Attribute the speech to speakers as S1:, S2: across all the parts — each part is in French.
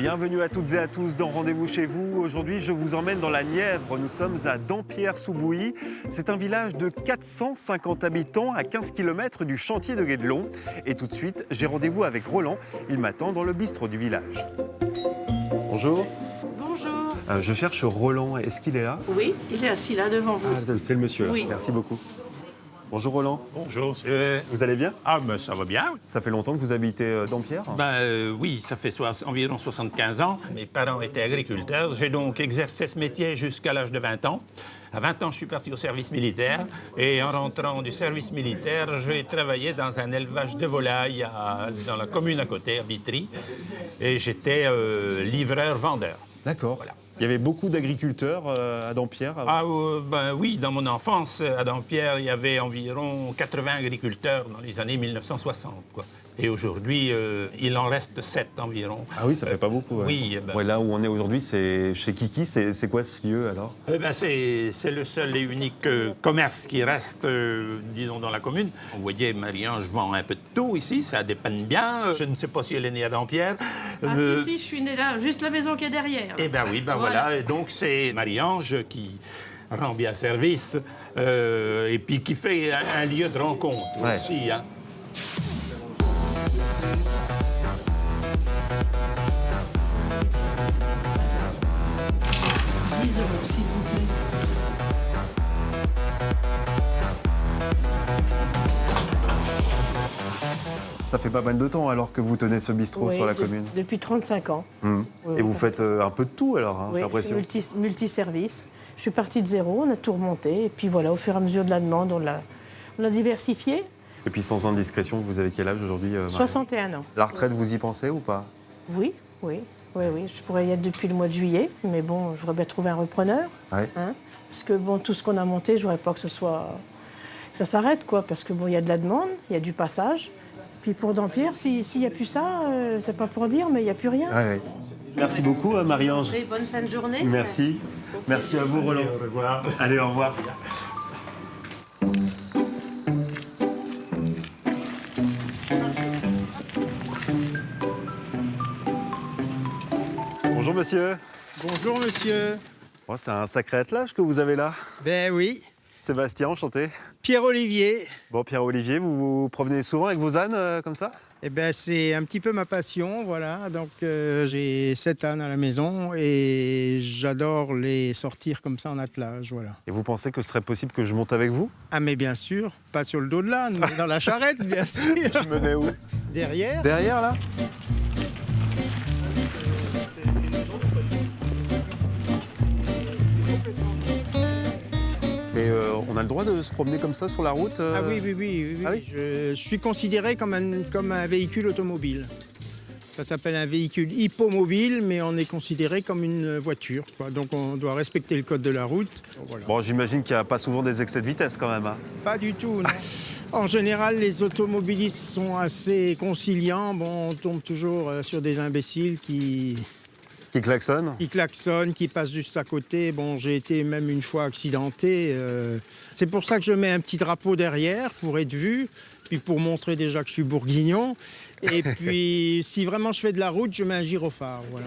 S1: Bienvenue à toutes et à tous dans Rendez-vous chez vous. Aujourd'hui, je vous emmène dans la Nièvre. Nous sommes à Dampierre-sous-Bouilly. C'est un village de 450 habitants à 15 km du chantier de Guédelon. Et tout de suite, j'ai rendez-vous avec Roland. Il m'attend dans le bistrot du village. Bonjour.
S2: Bonjour.
S1: Je cherche Roland. Est-ce qu'il est là?
S2: Oui, il est assis là devant vous.
S1: Ah, c'est le monsieur là.
S2: Oui.
S1: Merci beaucoup. Bonjour Roland.
S3: Bonjour, monsieur.
S1: Vous allez bien?
S3: Ah, ben ça va bien.
S1: Ça fait longtemps que vous habitez Dampierre?
S3: Oui, ça fait environ 75 ans. Mes parents étaient agriculteurs. J'ai donc exercé ce métier jusqu'à l'âge de 20 ans. À 20 ans, je suis parti au service militaire. Et en rentrant du service militaire, j'ai travaillé dans un élevage de volailles dans la commune à côté, à Vitry. Et j'étais livreur-vendeur.
S1: D'accord.
S3: Voilà.
S1: Il y avait beaucoup d'agriculteurs à Dampierre?
S3: Oui, dans mon enfance, à Dampierre, il y avait environ 80 agriculteurs dans les années 1960, quoi. Et aujourd'hui, il en reste 7 environ.
S1: Ah oui, ça fait pas beaucoup. Ouais.
S3: Oui.
S1: Ouais, là où on est aujourd'hui, c'est chez Kiki. C'est quoi ce lieu alors?
S3: C'est le seul et unique commerce qui reste, disons, dans la commune. Vous voyez, Marie-Ange vend un peu de tout ici, ça dépanne bien. Je ne sais pas si elle est née à Dampierre.
S2: Si, je suis née là, juste la maison qui est derrière.
S3: Eh bien oui, voilà. Et donc c'est Marie-Ange qui rend bien service et puis qui fait un lieu de rencontre aussi. Hein.
S2: 10 €, s'il vous plaît.
S1: Ça fait pas mal de temps alors que vous tenez ce bistrot sur la commune.
S2: Depuis 35 ans.
S1: Mmh.
S2: Oui,
S1: Et vous
S2: ça
S1: faites un peu de tout alors, hein,
S2: Oui,
S1: j'ai l'impression.
S2: multiservice. Je suis partie de zéro, on a tout remonté. Et puis voilà, au fur et à mesure de la demande, on l'a diversifié.
S1: Et puis sans indiscrétion, vous avez quel âge aujourd'hui, Marie?
S2: 61 ans.
S1: La retraite, vous y pensez ou pas?
S2: Oui. Je pourrais y être depuis le mois de juillet. Mais bon, je voudrais bien trouver un repreneur.
S1: Ouais.
S2: Hein, parce que bon, tout ce qu'on a monté, je voudrais pas que ça s'arrête, quoi. Parce que bon, il y a de la demande, il y a du passage. Puis pour Dampierre, s'il n'y a plus ça, c'est pas pour dire, mais il n'y a plus rien.
S1: Ouais. Merci beaucoup, Marie-Ange.
S2: Bonne fin de journée.
S1: Merci. Merci à vous, Roland.
S3: Au revoir.
S1: Allez, au revoir. Bonjour, monsieur.
S4: Bonjour monsieur.
S1: Oh, c'est un sacré attelage que vous avez là.
S4: Ben oui,
S1: Sébastien, enchanté.
S4: Pierre-Olivier.
S1: Bon, Pierre-Olivier, vous vous promenez souvent avec vos ânes comme ça?
S4: Eh ben c'est un petit peu ma passion, voilà. Donc j'ai 7 ânes à la maison et j'adore les sortir comme ça en attelage, voilà.
S1: Et vous pensez que ce serait possible que je monte avec vous?
S4: Ah mais bien sûr, pas sur le dos de l'âne, mais dans la charrette, bien sûr.
S1: Je menais où?
S4: Derrière.
S1: Derrière, là? Mais on a le droit de se promener comme ça sur la route?
S4: Ah oui.
S1: Ah oui.
S4: Je suis considéré comme un véhicule automobile. Ça s'appelle un véhicule hippomobile, mais on est considéré comme une voiture, quoi. Donc on doit respecter le code de la route. Voilà.
S1: Bon, j'imagine qu'il n'y a pas souvent des excès de vitesse quand même. Hein.
S4: Pas du tout, non. En général, les automobilistes sont assez conciliants. Bon, on tombe toujours sur des imbéciles qui
S1: Qui klaxonne?
S4: qui passent juste à côté. Bon, j'ai été même une fois accidenté. C'est pour ça que je mets un petit drapeau derrière, pour être vu, puis pour montrer déjà que je suis bourguignon. Et puis, si vraiment je fais de la route, je mets un gyrophare, voilà.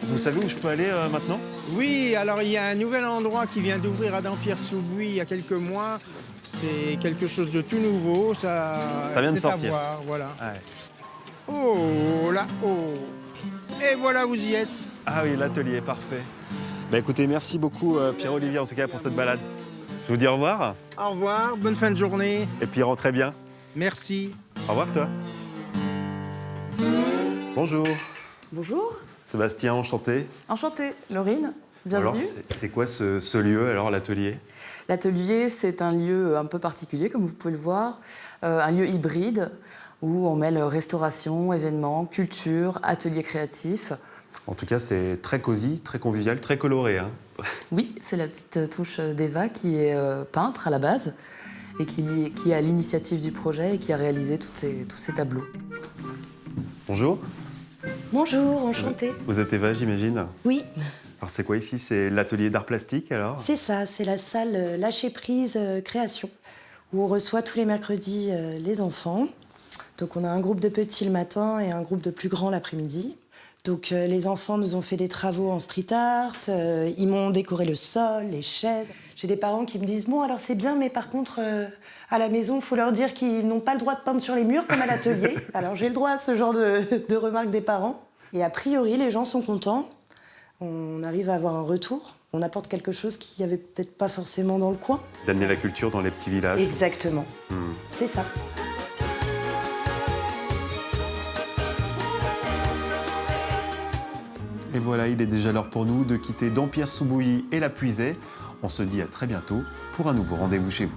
S1: Vous savez où je peux aller maintenant?
S4: Oui, alors il y a un nouvel endroit qui vient d'ouvrir à Dampierre-sous-Bouilly il y a quelques mois. C'est quelque chose de tout nouveau. Ça
S1: vient de
S4: c'est à
S1: sortir.
S4: voir, voilà.
S1: Ouais.
S4: Oh là, oh. Et voilà, vous y êtes.
S1: Ah oui, l'atelier est parfait. Bah écoutez, merci beaucoup Pierre-Olivier en tout cas pour cette balade. Je vous dis au revoir
S4: Au revoir, bonne fin de journée.
S1: et puis rentrez bien.
S4: Merci.
S1: Au revoir toi. Bonjour.
S5: Bonjour,
S1: Sébastien, enchanté.
S5: enchantée, Laurine,
S1: Alors
S5: bienvenue.
S1: c'est quoi ce lieu alors, l'atelier?
S5: L'atelier, c'est un lieu un peu particulier, comme vous pouvez le voir, un lieu hybride où on mêle restauration, événements, culture, atelier créatif.
S1: En tout cas, c'est très cosy, très convivial, très coloré. Hein.
S5: Oui, c'est la petite touche d'Eva qui est peintre à la base et qui est à l'initiative du projet et qui a réalisé tous ces tableaux.
S1: Bonjour.
S6: Bonjour, enchantée.
S1: Vous êtes Eva, j'imagine?
S6: Oui,
S1: Alors c'est quoi ici? C'est l'atelier d'art plastique alors?
S6: c'est ça, c'est la salle lâcher prise création, où on reçoit tous les mercredis les enfants. Donc on a un groupe de petits le matin et un groupe de plus grands l'après-midi. Donc les enfants nous ont fait des travaux en street art, ils m'ont décoré le sol, les chaises. J'ai des parents qui me disent « Bon, alors c'est bien, mais par contre, à la maison, il faut leur dire qu'ils n'ont pas le droit de peindre sur les murs comme à l'atelier. » Alors j'ai le droit à ce genre de remarques des parents. Et a priori, les gens sont contents. On arrive à avoir un retour. On apporte quelque chose qu'il n'y avait peut-être pas forcément dans le coin.
S1: D'amener la culture dans les petits villages.
S6: Exactement. C'est ça.
S1: Et voilà, il est déjà l'heure pour nous de quitter Dampierre-sous-Bouilly et la Puisaye. On se dit à très bientôt pour un nouveau rendez-vous chez vous.